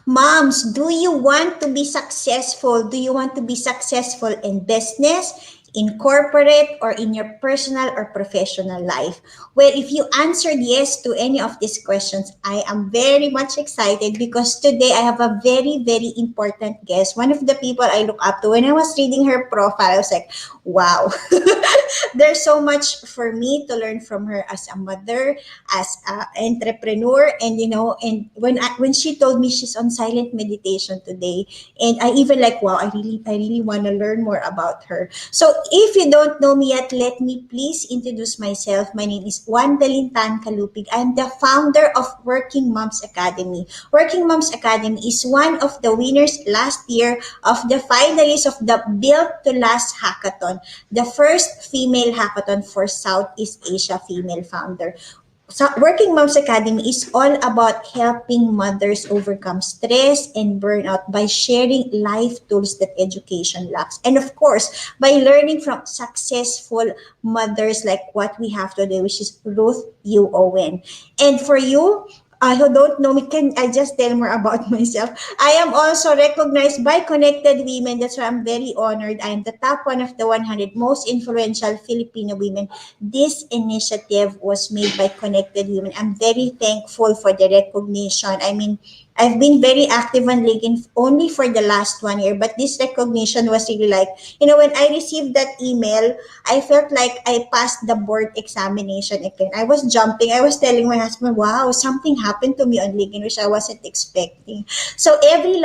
Moms, do you want to be successful? Do you want to be successful in business, in corporate, or in your personal or professional life? Well, if you answered yes to any of these questions, I am very much excited because today I have a very, very important guest. One of the people I look up to. When I was reading her profile, I was like, wow, there's so much for me to learn from her as a mother, as an entrepreneur, and and when she told me she's on silent meditation today, and I even like, wow, I really want to learn more about her. So if you don't know me yet, let me please introduce myself. My name is Juan Dalintan Kalupig. I'm the founder of Working Moms Academy. Working Moms Academy is one of the winners last year of the finalists of the Built to Last Hackathon, the first female hackathon for Southeast Asia female founder. So Working Moms Academy is all about helping mothers overcome stress and burnout by sharing life tools that education lacks. And of course, by learning from successful mothers like what we have today, which is Ruth Yu-Owen. And for you, who don't know me, can I just tell more about myself? I am also recognized by Connected Women. That's why I'm very honored. I am the top one of the 100 most influential Filipino women. This initiative was made by Connected Women. I'm very thankful for the recognition. I mean, I've been very active on LinkedIn only for the last 1 year, but this recognition was really like, when I received that email, I felt like I passed the board examination again. I was jumping. I was telling my husband, wow, something happened to me on LinkedIn, which I wasn't expecting. So every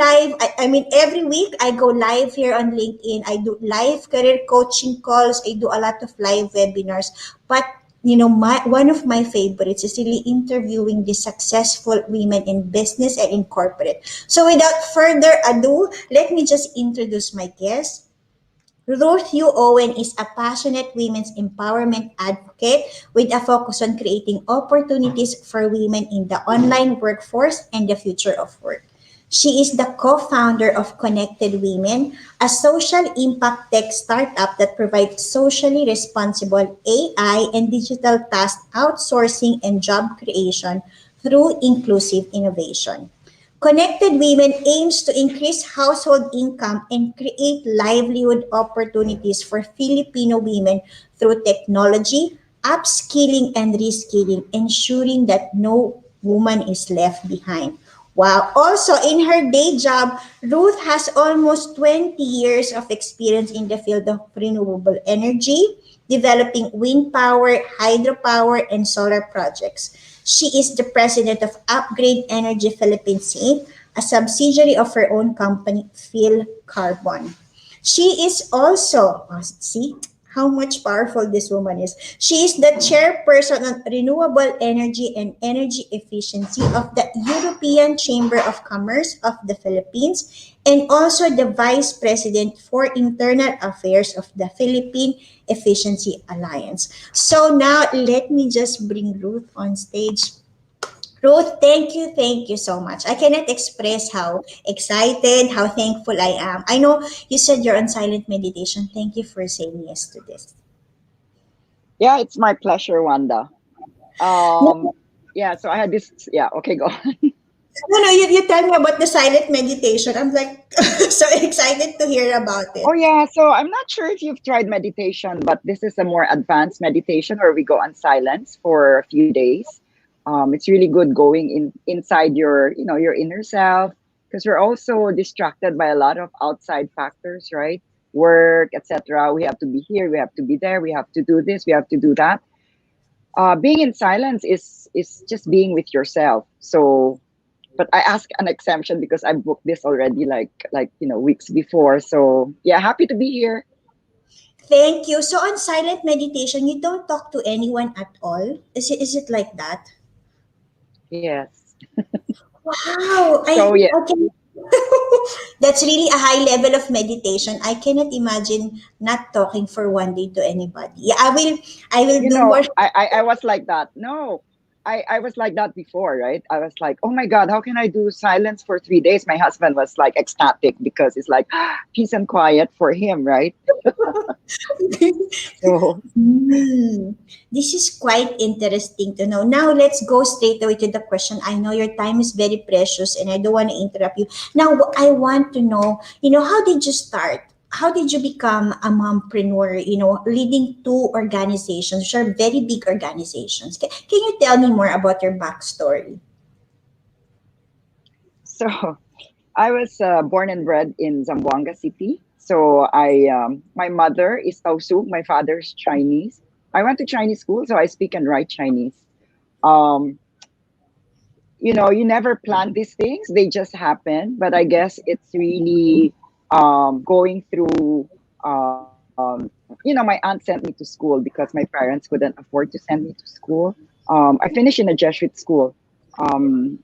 week, I go live here on LinkedIn. I do live career coaching calls. I do a lot of live webinars. But one of my favorites is really interviewing the successful women in business and in corporate. So without further ado, let me just introduce my guest. Ruth Yu-Owen is a passionate women's empowerment advocate with a focus on creating opportunities for women in the online workforce and the future of work. She is the co-founder of Connected Women, a social impact tech startup that provides socially responsible AI and digital task outsourcing and job creation through inclusive innovation. Connected Women aims to increase household income and create livelihood opportunities for Filipino women through technology, upskilling, and reskilling, ensuring that no woman is left behind. Wow. Also, in her day job, Ruth has almost 20 years of experience in the field of renewable energy, developing wind power, hydropower, and solar projects. She is the president of Upgrade Energy Philippines Inc., a subsidiary of her own company, PhilCarbon. She is also, see how much powerful this woman is. She is the chairperson on renewable energy and energy efficiency of the European Chamber of Commerce of the Philippines and also the vice president for internal affairs of the Philippine Efficiency Alliance. So now let me just bring Ruth on stage. Ruth, thank you so much. I cannot express how excited, how thankful I am. I know you said you're on silent meditation. Thank you for saying yes to this. Yeah, it's my pleasure, Wanda. Um, No, yeah, so I had this. Yeah, okay, go. no, you tell me about the silent meditation. I'm like so excited to hear about it. Oh, yeah. So I'm not sure if you've tried meditation, but this is a more advanced meditation where we go on silence for a few days. It's really good going inside your inner self because we're also distracted by a lot of outside factors, right? Work, etc. We have to be here, we have to be there, we have to do this, we have to do that. Being in silence is just being with yourself. So but I ask an exemption because I booked this already like weeks before. So yeah, happy to be here. Thank you. So on silent meditation, you don't talk to anyone at all. Is it like that? Yes. Wow, So yeah, okay. That's really a high level of meditation. I cannot imagine not talking for 1 day to anybody. Yeah, I will do more. I was like that. No. I was like that before, right? I was like, oh my God, how can I do silence for 3 days? My husband was like ecstatic because it's like peace and quiet for him, right? So Hmm. This is quite interesting to know. Now, let's go straight away to the question. I know your time is very precious and I don't want to interrupt you. Now, I want to know, how did you start? How did you become a mompreneur, leading two organizations, which are very big organizations? Can you tell me more about your backstory? so I was born and bred in Zamboanga City. So my mother is Tausug, my father's Chinese. I went to Chinese school, so I speak and write Chinese. Um, you never plan these things; they just happen. But I guess it's really going through. My aunt sent me to school because my parents couldn't afford to send me to school. I finished in a Jesuit school,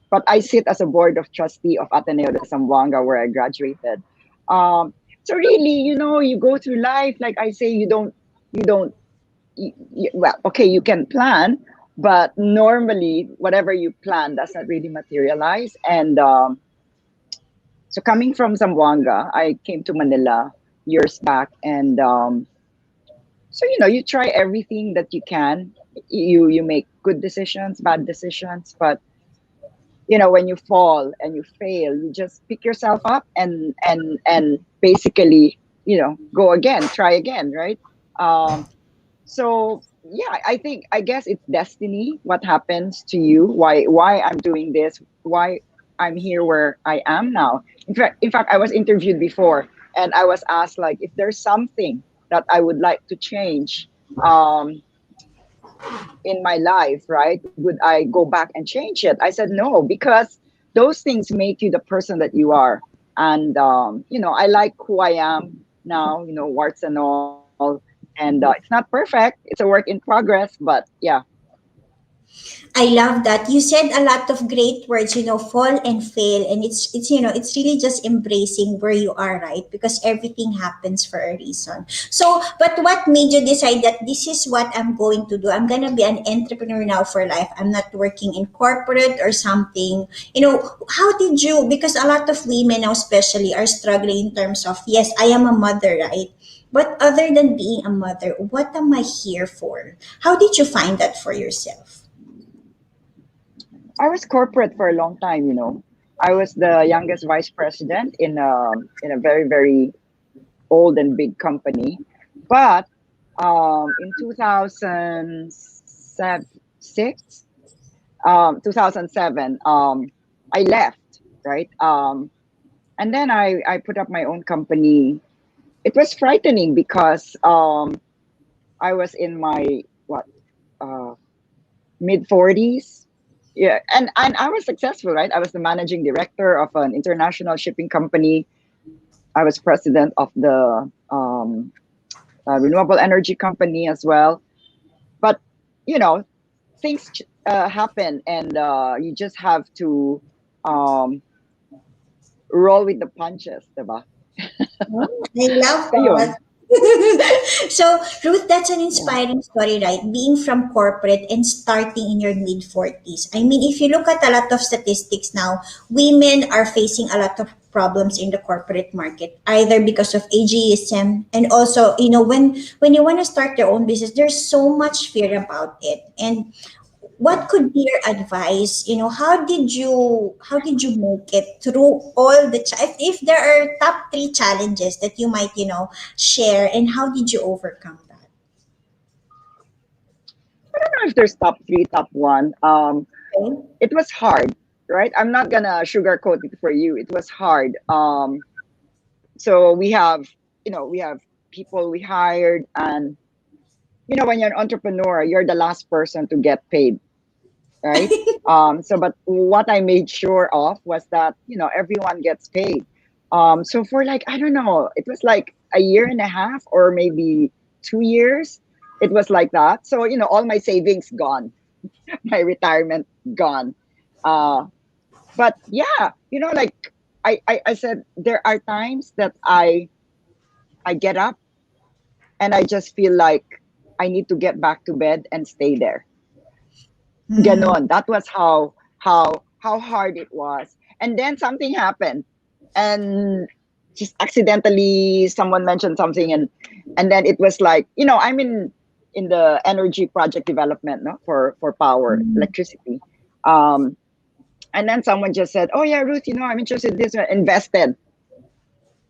but I sit as a board of trustee of Ateneo de Zamboanga where I graduated. So really, you go through life. Like I say, you don't well, okay, you can plan, but normally whatever you plan does not really materialize. And so coming from Zamboanga, I came to Manila years back, and so you try everything that you can. You make good decisions, bad decisions, but when you fall and you fail, you just pick yourself up and basically go again, try again, right? So yeah, I guess it's destiny. What happens to you? Why I'm doing this? Why I'm here where I am now? In fact, I was interviewed before, and I was asked like if there's something that I would like to change um, in my life, right? Would I go back and change it? I said no, because those things make you the person that you are. And I like who I am now, warts and all. And it's not perfect, it's a work in progress, but yeah. I love that. You said a lot of great words, fall and fail. And it's really just embracing where you are, right? Because everything happens for a reason. So, but what made you decide that this is what I'm going to do? I'm going to be an entrepreneur now for life. I'm not working in corporate or something. How did you, because a lot of women now, especially, are struggling in terms of, yes, I am a mother, right? But other than being a mother, what am I here for? How did you find that for yourself? I was corporate for a long time, I was the youngest vice president in a very, very old and big company. But in 2006, 2007, I left, right? And then I put up my own company. It was frightening because I was in my what uh, mid 40s. Yeah, and I was successful, right? I was the managing director of an international shipping company. I was president of the renewable energy company as well. But you know, things happen, and you just have to um, roll with the punches, diba? Oh, I love So that. yun, So, Ruth, that's an yeah. inspiring story, right? Being from corporate and starting in your mid 40s. I mean, if you look at a lot of statistics now, women are facing a lot of problems in the corporate market, either because of ageism and also, when you want to start your own business, there's so much fear about it. And what could be your advice, how did you make it through all the if there are top three challenges that you might share, and how did you overcome that? I don't know if there's top three, top one. Okay. It was hard, right? I'm not gonna sugarcoat it for you. It was hard. So we have people we hired, and when you're an entrepreneur, you're the last person to get paid, right? But what I made sure of was that everyone gets paid. So for like I don't know, it was like a year and a half or maybe 2 years. It was like that. So all my savings gone, my retirement gone. Uh, but yeah, like I said, there are times that I get up and I just feel like I need to get back to bed and stay there. Mm. Ganon. That was how hard it was. And then something happened, and just accidentally someone mentioned something, and then it was like, I'm in the energy project development, no, for power, Mm. electricity. Um, and then someone just said, "Oh yeah, Ruth, I'm interested in this." Invested,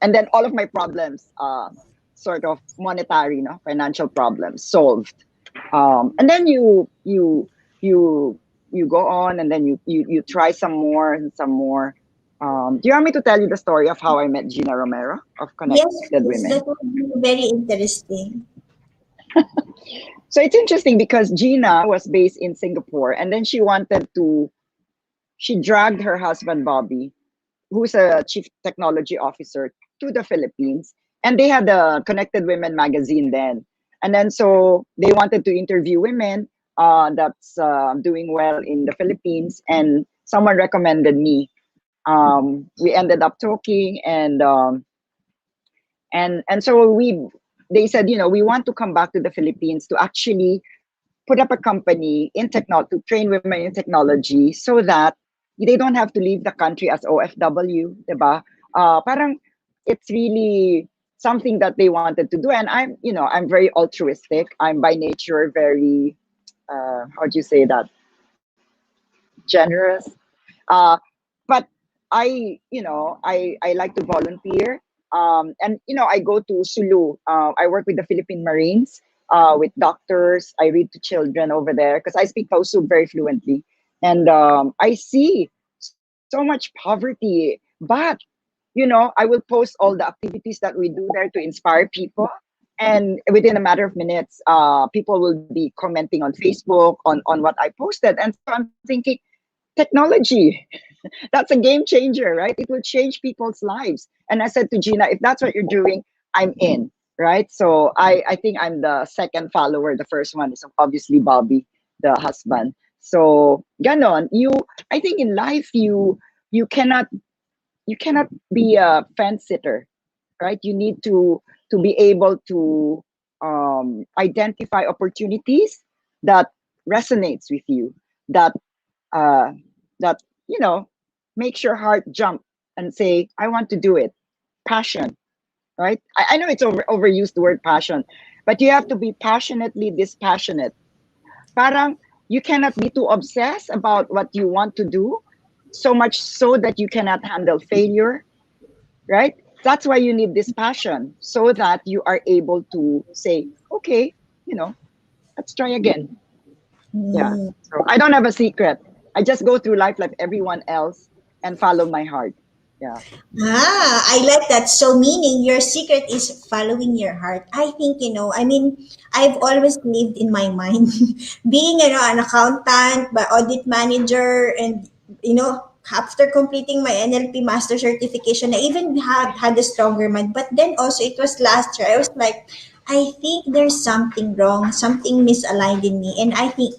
and then all of my problems, sort of monetary, financial problems solved. And then you you go on, and then you try some more and some more. Do you want me to tell you the story of how I met Gina Romero of Connected Yes, Women? please. That would be very interesting. So it's interesting because Gina was based in Singapore, and then she dragged her husband Bobby, who's a chief technology officer, to the Philippines. And they had the Connected Women magazine then. And then so they wanted to interview women that's doing well in the Philippines. And someone recommended me. We ended up talking, and so they said, we want to come back to the Philippines to actually put up a company in to train women in technology, so that they don't have to leave the country as OFW, diba? Parang it's really something that they wanted to do, and I'm very altruistic. I'm by nature very, how do you say that? Generous. Uh, but I like to volunteer. And I go to Sulu. I work with the Philippine Marines, with doctors. I read to children over there because I speak Tausug very fluently, and I see so much poverty. But I will post all the activities that we do there to inspire people. And within a matter of minutes, people will be commenting on Facebook on what I posted. And so I'm thinking, technology, that's a game changer, right? It will change people's lives. And I said to Gina, if that's what you're doing, I'm in, right? So I think I'm the second follower. The first one is obviously Bobby, the husband. So ganon, I think in life you cannot you cannot be a fence sitter, right? You need to be able to identify opportunities that resonates with you, that uh, that makes your heart jump and say, I want to do it. Passion, right? I know it's overused, the word passion, but you have to be passionately dispassionate. Parang you cannot be too obsessed about what you want to do, so much so that you cannot handle failure, right? That's why you need this passion, so that you are able to say, okay, you know, let's try again. Yeah. Mm. So I don't have a secret. I just go through life like everyone else and follow my heart. Yeah. Ah, I like that. So, meaning your secret is following your heart. I think, I mean, I've always lived in my mind being, an accountant, but audit manager, and, after completing my NLP master certification, I even had a stronger mind. But then also, it was last year, I was like, I think there's something wrong, something misaligned in me. And I think,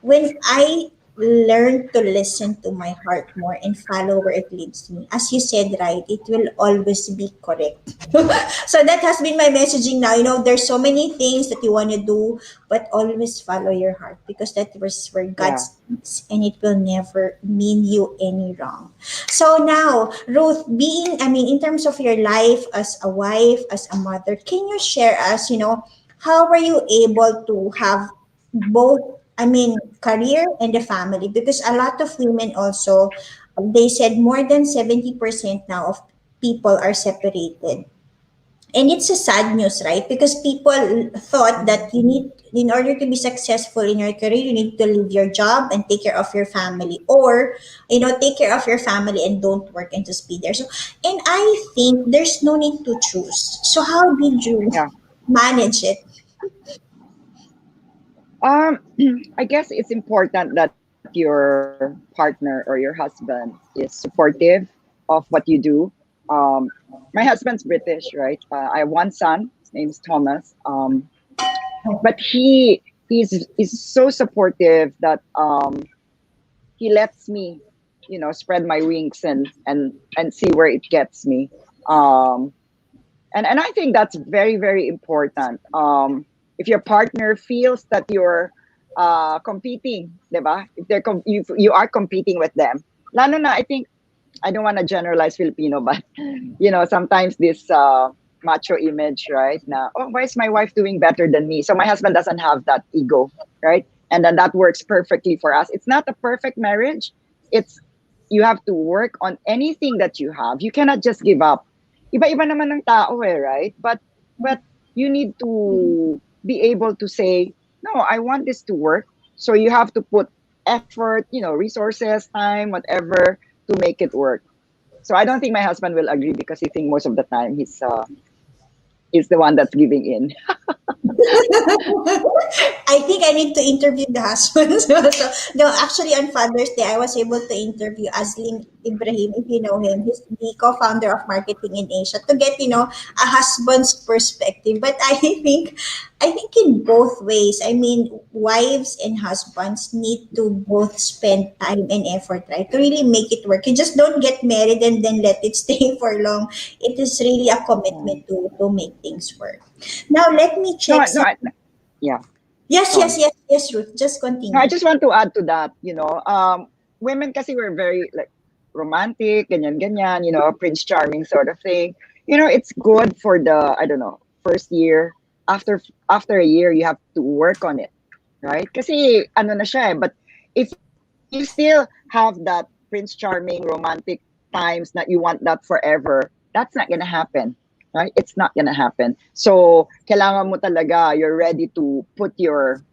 when I learn to listen to my heart more and follow where it leads me. As you said, right, it will always be correct. So that has been my messaging now. There's so many things that you want to do, but always follow your heart because that was where God Yeah. speaks and it will never mean you any wrong. So now, Ruth, in terms of your life as a wife, as a mother, can you share us, how were you able to have both, career and the family? Because a lot of women also, they said more than 70% now of people are separated. And it's a sad news, right? Because people thought that you need, in order to be successful in your career, you need to leave your job and take care of your family, or, take care of your family and don't work and just be there. So, and I think there's no need to choose. So, how did you Yeah. manage it? Um, I guess it's important that your partner or your husband is supportive of what you do. Um, my husband's British, right? I have one son. His name's Thomas. But he's so supportive that he lets me, spread my wings and see where it gets me. Um, and I think that's very, very important. If your partner feels that you're competing, 'di ba? If you are competing with them. Lalo na, I think, I don't want to generalize Filipino, but sometimes this macho image, right? Na, oh, why is my wife doing better than me? So my husband doesn't have that ego, right? And then that works perfectly for us. It's not a perfect marriage. It's You have to work on anything that you have. You cannot just give up. Iba-iba naman ng tao right? But you need to be able to say, no, I want this to work. So you have to put effort, resources, time, whatever, to make it work. So I don't think my husband will agree because he think most of the time he's the one that's giving in. I think I need to interview the husband. So, no, actually, on Father's Day, I was able to interview Aslin Ibrahim, if you know him. He's the co-founder of Marketing in Asia, to get, a husband's perspective. But I think in both ways, I mean, wives and husbands need to both spend time and effort, right, to really make it work. You just don't get married and then let it stay for long. It is really a Yeah. commitment to make things work. Now, let me No, check no, some. yeah, Yes, go yes, on. yes, yes, Ruth. Just No, I continue. just want to add to that, women kasi were very like romantic, ganyan, ganyan, Prince Charming sort of thing. It's good for the, I don't know, first year. After a year, you have to work on it, right? Kasi ano na siya but if you still have that Prince Charming romantic times that you want that forever, that's not gonna happen, right? It's not gonna happen. So, kailangan mo talaga, you're ready to put your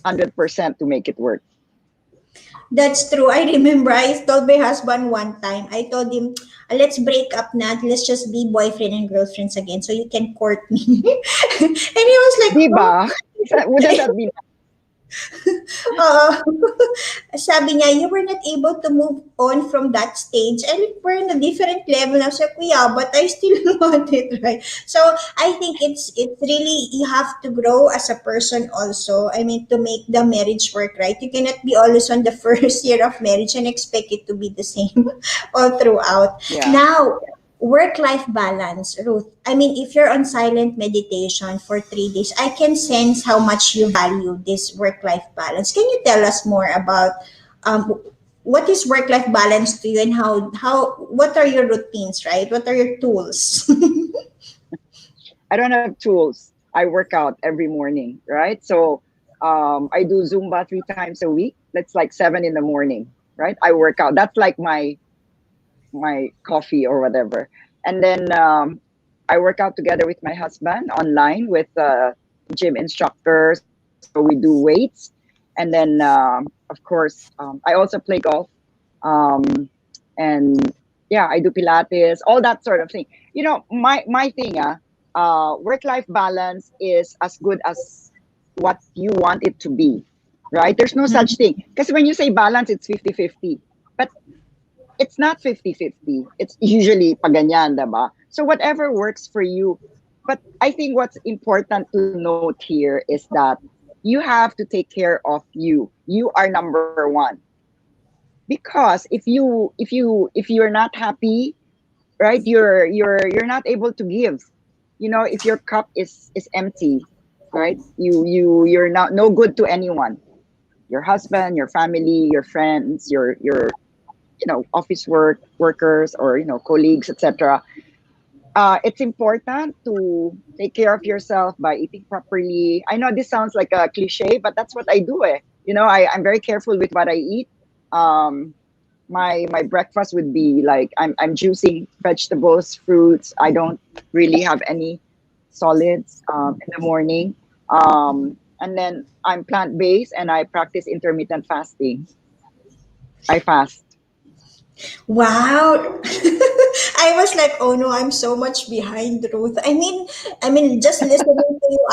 100% to make it work. That's true. I remember I told my husband one time, I told him, let's break up now. Let's just be boyfriend and girlfriends again so you can court me. And he was like, oh. Diba? Wouldn't that be Oo. Sabi niya, you were not able to move on from that stage. And we're in a different level. I was like, yeah, but I still want it, right? So I think it's really, you have to grow as a person also. I mean, to make the marriage work, right? You cannot be always on the first year of marriage and expect it to be the same all throughout. yeah. Now, work-life balance, Ruth. I mean, if you're on silent meditation for 3 days, I can sense how much you value this work-life balance. Can you tell us more about um, what is work-life balance to you, and how what are your routines, right? What are your tools? I don't have tools. I work out every morning, right? So I do Zumba 3 times a week. That's like 7 in the morning, right? I work out. That's like my coffee or whatever. And then I work out together with my husband online with gym instructor. So we do weights. And then, of course, I also play golf. Um, and yeah, I do Pilates, all that sort of thing. My thing, work life balance is as good as what you want it to be, right? There's no such thing. Because when you say balance, it's 50-50. But it's not 50-50. It's usually paganyan, diba? So whatever works for you. But I think what's important to note here is that you have to take care of you. You are number one. Because if you're not happy, right, you're not able to give. If your cup is empty, right? You're not no good to anyone. Your husband, your family, your friends, your office workers or colleagues, etc. It's important to take care of yourself by eating properly. I know this sounds like a cliche, but that's what I do. I'm very careful with what I eat. Um, my breakfast would be like I'm juicing vegetables, fruits. I don't really have any solids in the morning. And then I'm plant based and I practice intermittent fasting. I fast. Wow. I was like, oh no, I'm so much behind, Ruth. I mean, just listening to you,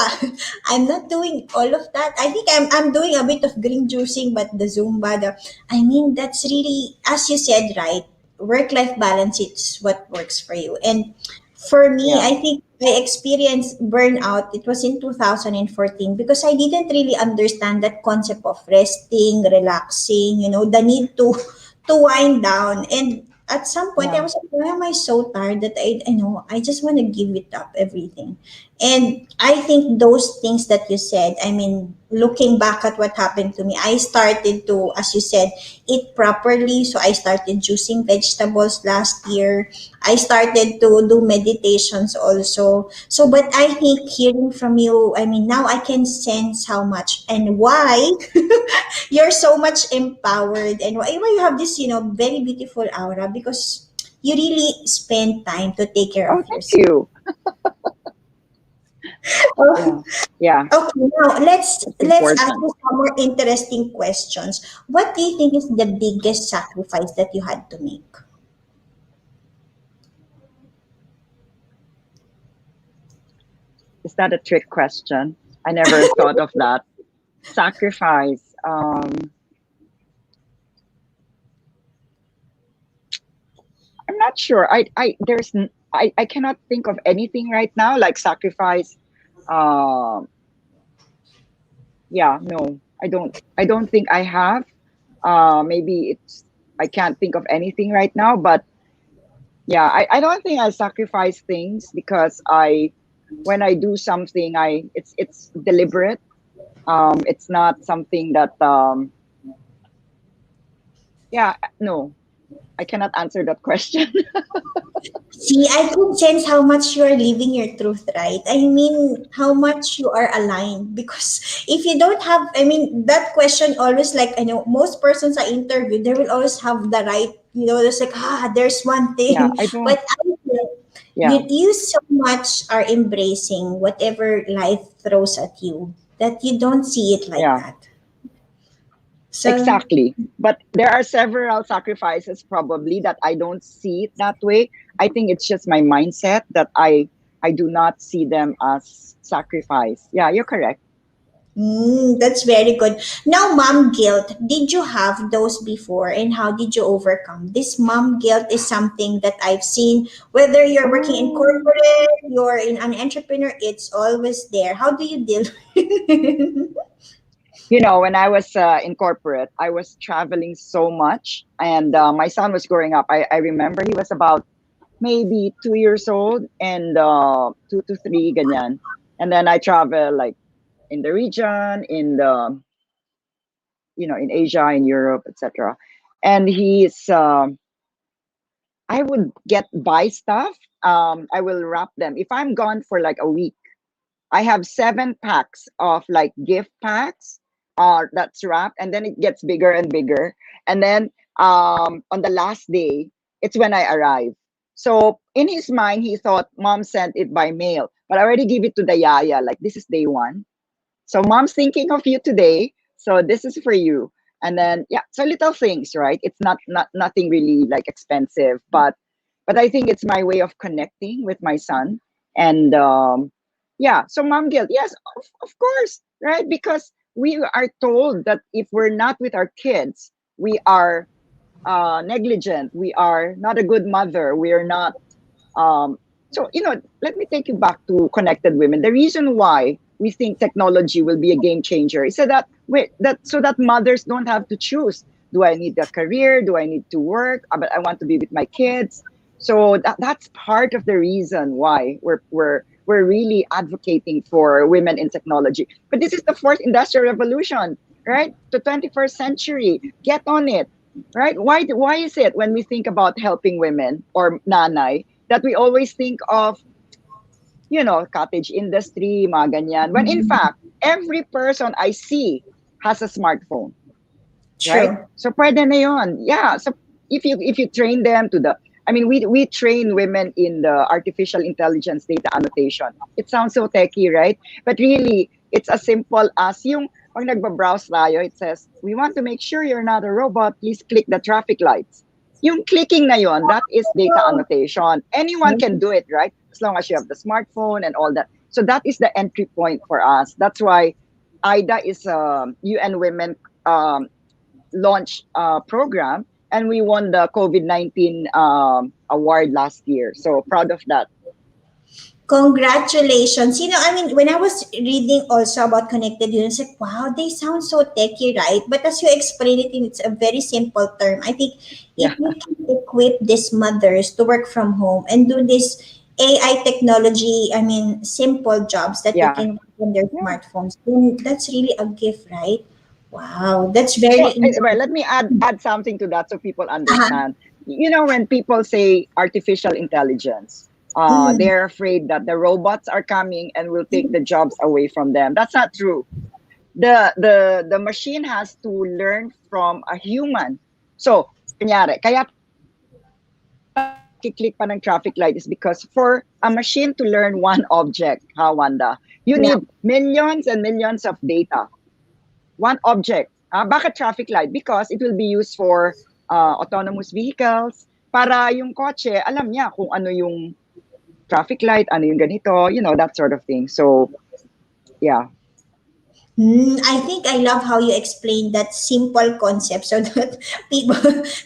I'm not doing all of that. I think I'm doing a bit of green juicing, but the Zumba, that's really, as you said, right? Work-life balance, it's what works for you. And for me, Yeah. I think I experienced burnout. It was in 2014 because I didn't really understand that concept of resting, relaxing, the need to wind down. And at some point, I Yeah. was like, why am I so tired that I just want to give it up, everything. And I think those things that you said, I mean, looking back at what happened to me, I started to, as you said, eat properly. So I started juicing vegetables last year. I started to do meditations also. So, but I think hearing from you, I mean, now I can sense how much and why you're so much empowered, and why you have this, very beautiful aura, because you really spend time to take care of Oh, thank yourself. you. Oh, Yeah. Yeah. okay, now That's let's ask important. you some more interesting questions. What do you think is the biggest sacrifice that you had to make? Is that a trick question? I never thought of that. Sacrifice. I'm not sure. I cannot think of anything right now like sacrifice. Um, yeah, no, I don't think I have. Maybe it's I can't think of anything right now, but yeah, I don't think I sacrifice things because I when I do something it's deliberate. It's not something that yeah, no, I cannot answer that question. See, I can sense how much you are living your truth, right? I mean, how much you are aligned. Because if you don't have, I mean, that question always, like, I know most persons I interview, they will always have the right, it's like, there's one Yeah, thing. I don't. But I feel Yeah, you so much are embracing whatever life throws at you that you don't see it like yeah. that. So, Exactly. But there are several sacrifices probably that I don't see it that way. I think it's just my mindset that I do not see them as sacrifice. Yeah, you're correct. that's very good. Now, mom guilt. Did you have those before, and how did you overcome? This mom guilt is something that I've seen. Whether you're working in Oh, corporate, you're in an entrepreneur, it's always there. How do you deal? when I was in corporate, I was traveling so much, and my son was growing up. I remember he was about maybe 2 years old, and 2 to 3, ganyan. And then I travel like in the region, in the in Asia, in Europe, etc. And I would buy stuff. I will wrap them. If I'm gone for like a week, I have 7 packs of like gift packs that's wrapped, and then it gets bigger and bigger. And then on the last day, it's when I arrive. So in his mind, he thought mom sent it by mail, but I already give it to the yaya. Like, this is day one. So mom's thinking of you today. So this is for you. And then yeah, so little things, right? It's not nothing really like expensive, but I think it's my way of connecting with my son. And yeah, so mom guilt, yes, of course, right? Because we are told that if we're not with our kids, we are negligent. We are not a good mother. We are not um, so, let me take you back to connected women. The reason why we think technology will be a game changer is so that so that mothers don't have to choose. Do I need a career? Do I need to work? But I want to be with my kids. So that's part of the reason why we're really advocating for women in technology. But this is the fourth industrial revolution, right? The 21st century. Get on it, right? Why is it when we think about helping women or nanay that we always think of, cottage industry, mga ganyan. When in fact, every person I see has a smartphone, right? True. So pwede na yun. Yeah. So if you train them to I mean, we train women in the artificial intelligence data annotation. It sounds so techy, right? But really, it's as simple as yung pag nagbabrowse tayo, it says, we want to make sure you're not a robot. Please click the traffic lights. Yung clicking na yon, that is data annotation. Anyone can do it, right? As long as you have the smartphone and all that. So that is the entry point for us. That's why IDA is a UN Women launch program, and we won the COVID-19 award last year. So proud of that. Congratulations. I mean, when I was reading also about connected units, like, wow, they sound so techy, right? But as you explain it in it's a very simple term, I think Yeah, if we can equip these mothers to work from home and do this AI technology, I mean, simple jobs that they yeah, can work on their Yeah. smartphones, then that's really a gift, right? Wow, that's very Well, interesting. let me add something to that so people Uh-huh. understand. When people say artificial intelligence, Mm. they're afraid that the robots are coming and will take the jobs away from them. That's not true. The machine has to learn from a human. So, kunyari, kaya nagki-click pa ng traffic light is because for a machine to learn one object, Wanda, you Yeah. need millions and millions of data. One object. Bakit traffic light? Because it will be used for autonomous vehicles. Para yung kotse, alam niya kung ano yung traffic light, ano yung ganito, that sort of thing. So, yeah. I think I love how you explained that simple concept so that people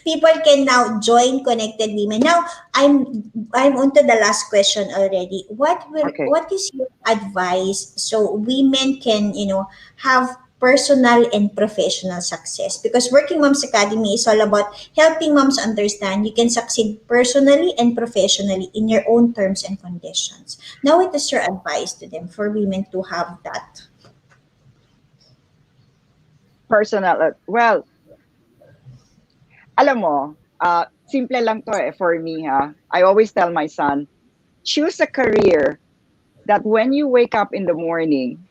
people can now join connected women. Now I'm on to the last question already. Okay. What is your advice so women can, have personal and professional success? Because Working Moms Academy is all about helping moms understand you can succeed personally and professionally in your own terms and conditions. Now what is your advice to them for women to have that? Personal. Well, alam mo, simple lang to for me ha. I always tell my son, choose a career that when you wake up in the morning,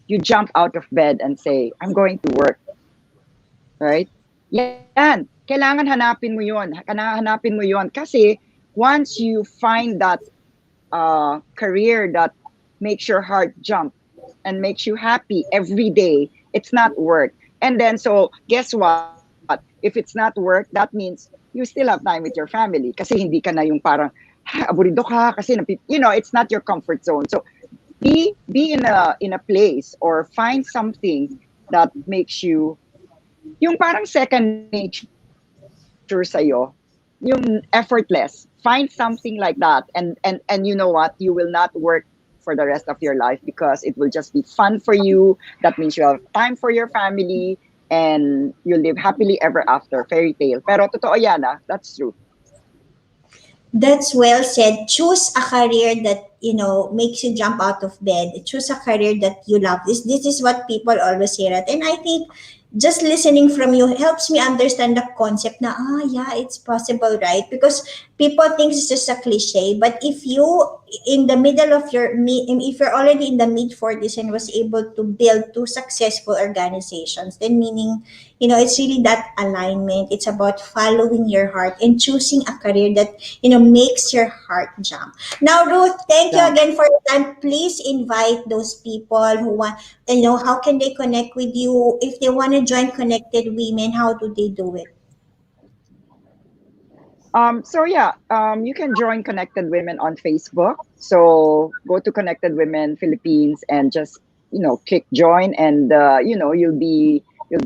you jump out of bed and say, I'm going to work, right? Yan. Kailangan hanapin mo yun. Hanapin mo yun. Kasi once you find that career that makes your heart jump and makes you happy every day, it's not work. And then, so guess what? If it's not work, that means you still have time with your family. Kasi hindi ka na yung parang, aburido ka kasi, it's not your comfort zone. So be in a place or find something that makes you yung parang second nature sa'yo, yung effortless. Find something like that, and you know what? You will not work for the rest of your life because it will just be fun for you. That means you have time for your family and you live happily ever after. Fairy tale. Pero totoo yan, that's true. That's well said. Choose a career that makes you jump out of bed. Choose a career that you love. This is what people always say that, and I think just listening from you helps me understand the concept. Na yeah, it's possible, right? Because people think it's just a cliche, but if you in the middle of if you're already in the mid 40s and was able to build two successful organizations, then meaning it's really that alignment. It's about following your heart and choosing a career that makes your heart jump. Now, Ruth, thank you Yeah. again for your time. Please invite those people who want, how can they connect with you? If they want to join Connected Women, how do they do it? So yeah, you can join Connected Women on Facebook. So go to Connected Women Philippines and just click join, and you'll be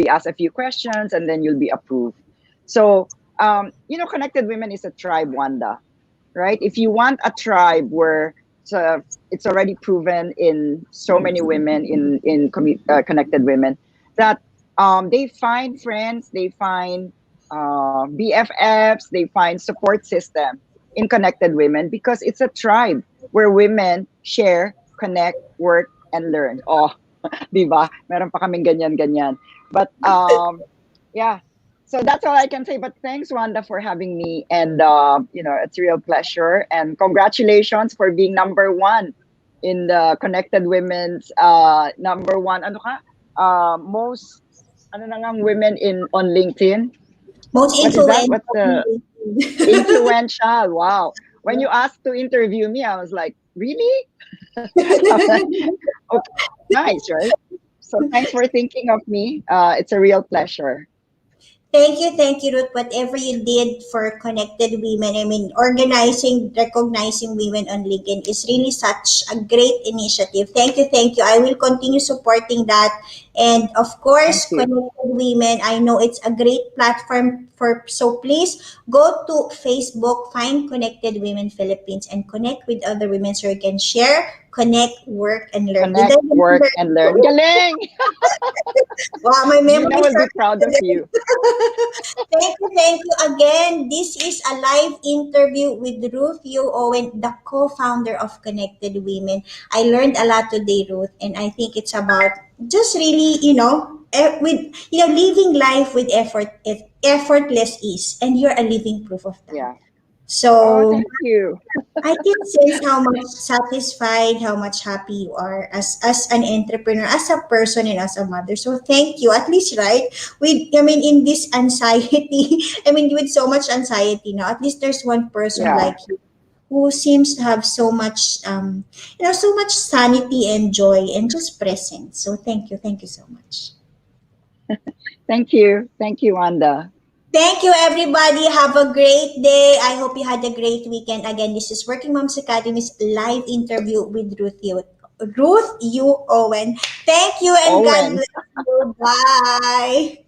asked a few questions, and then you'll be approved. So Connected Women is a tribe, Wanda, right? If you want a tribe where it's already proven in so many women Connected Women that they find friends, they find BFFs, they find support system in Connected Women because it's a tribe where women share, connect, work, and learn. Oh, di ba? Meron pa kaming ganyan-ganyan. But yeah, so that's all I can say. But thanks, Wanda, for having me, and it's a real pleasure. And congratulations for being number one in the Connected Women's number one. Ano ka? Most ano na ngang women on LinkedIn. Most What is that? influential. What's the influential? Wow. When you asked to interview me, I was like, really? Okay, nice, right? So thanks for thinking of me. It's a real pleasure. Thank you, Ruth. Whatever you did for Connected Women, I mean, recognizing women on LinkedIn is really such a great initiative. Thank you. I will continue supporting that. And of Thank course, you. Connected Women, I know it's a great platform so please go to Facebook, find Connected Women Philippines and connect with other women so you can share Connect, work, and learn. Did I Connect, work, remember? and learn. Galing! Wow, my Gina memory will be starts proud of today. you. Thank you again. This is a live interview with Ruth Yu-Owen, the co-founder of Connected Women. I learned a lot today, Ruth, and I think it's about just really, with living life with effortless ease, and you're a living proof of that. Yeah. Oh, So thank you. I can sense how much satisfied, how much happy you are as an entrepreneur, as a person, and as a mother. So thank you. At least, right? In this anxiety, with so much anxiety now, at least there's one person Yeah. like you who seems to have so much sanity and joy and just presence. So thank you so much. Thank you. Thank you, Wanda. Thank you, everybody. Have a great day. I hope you had a great weekend. Again, this is Working Moms Academy's live interview with Ruth Yu-Owen. Thank you and God Owen. bless you. Bye.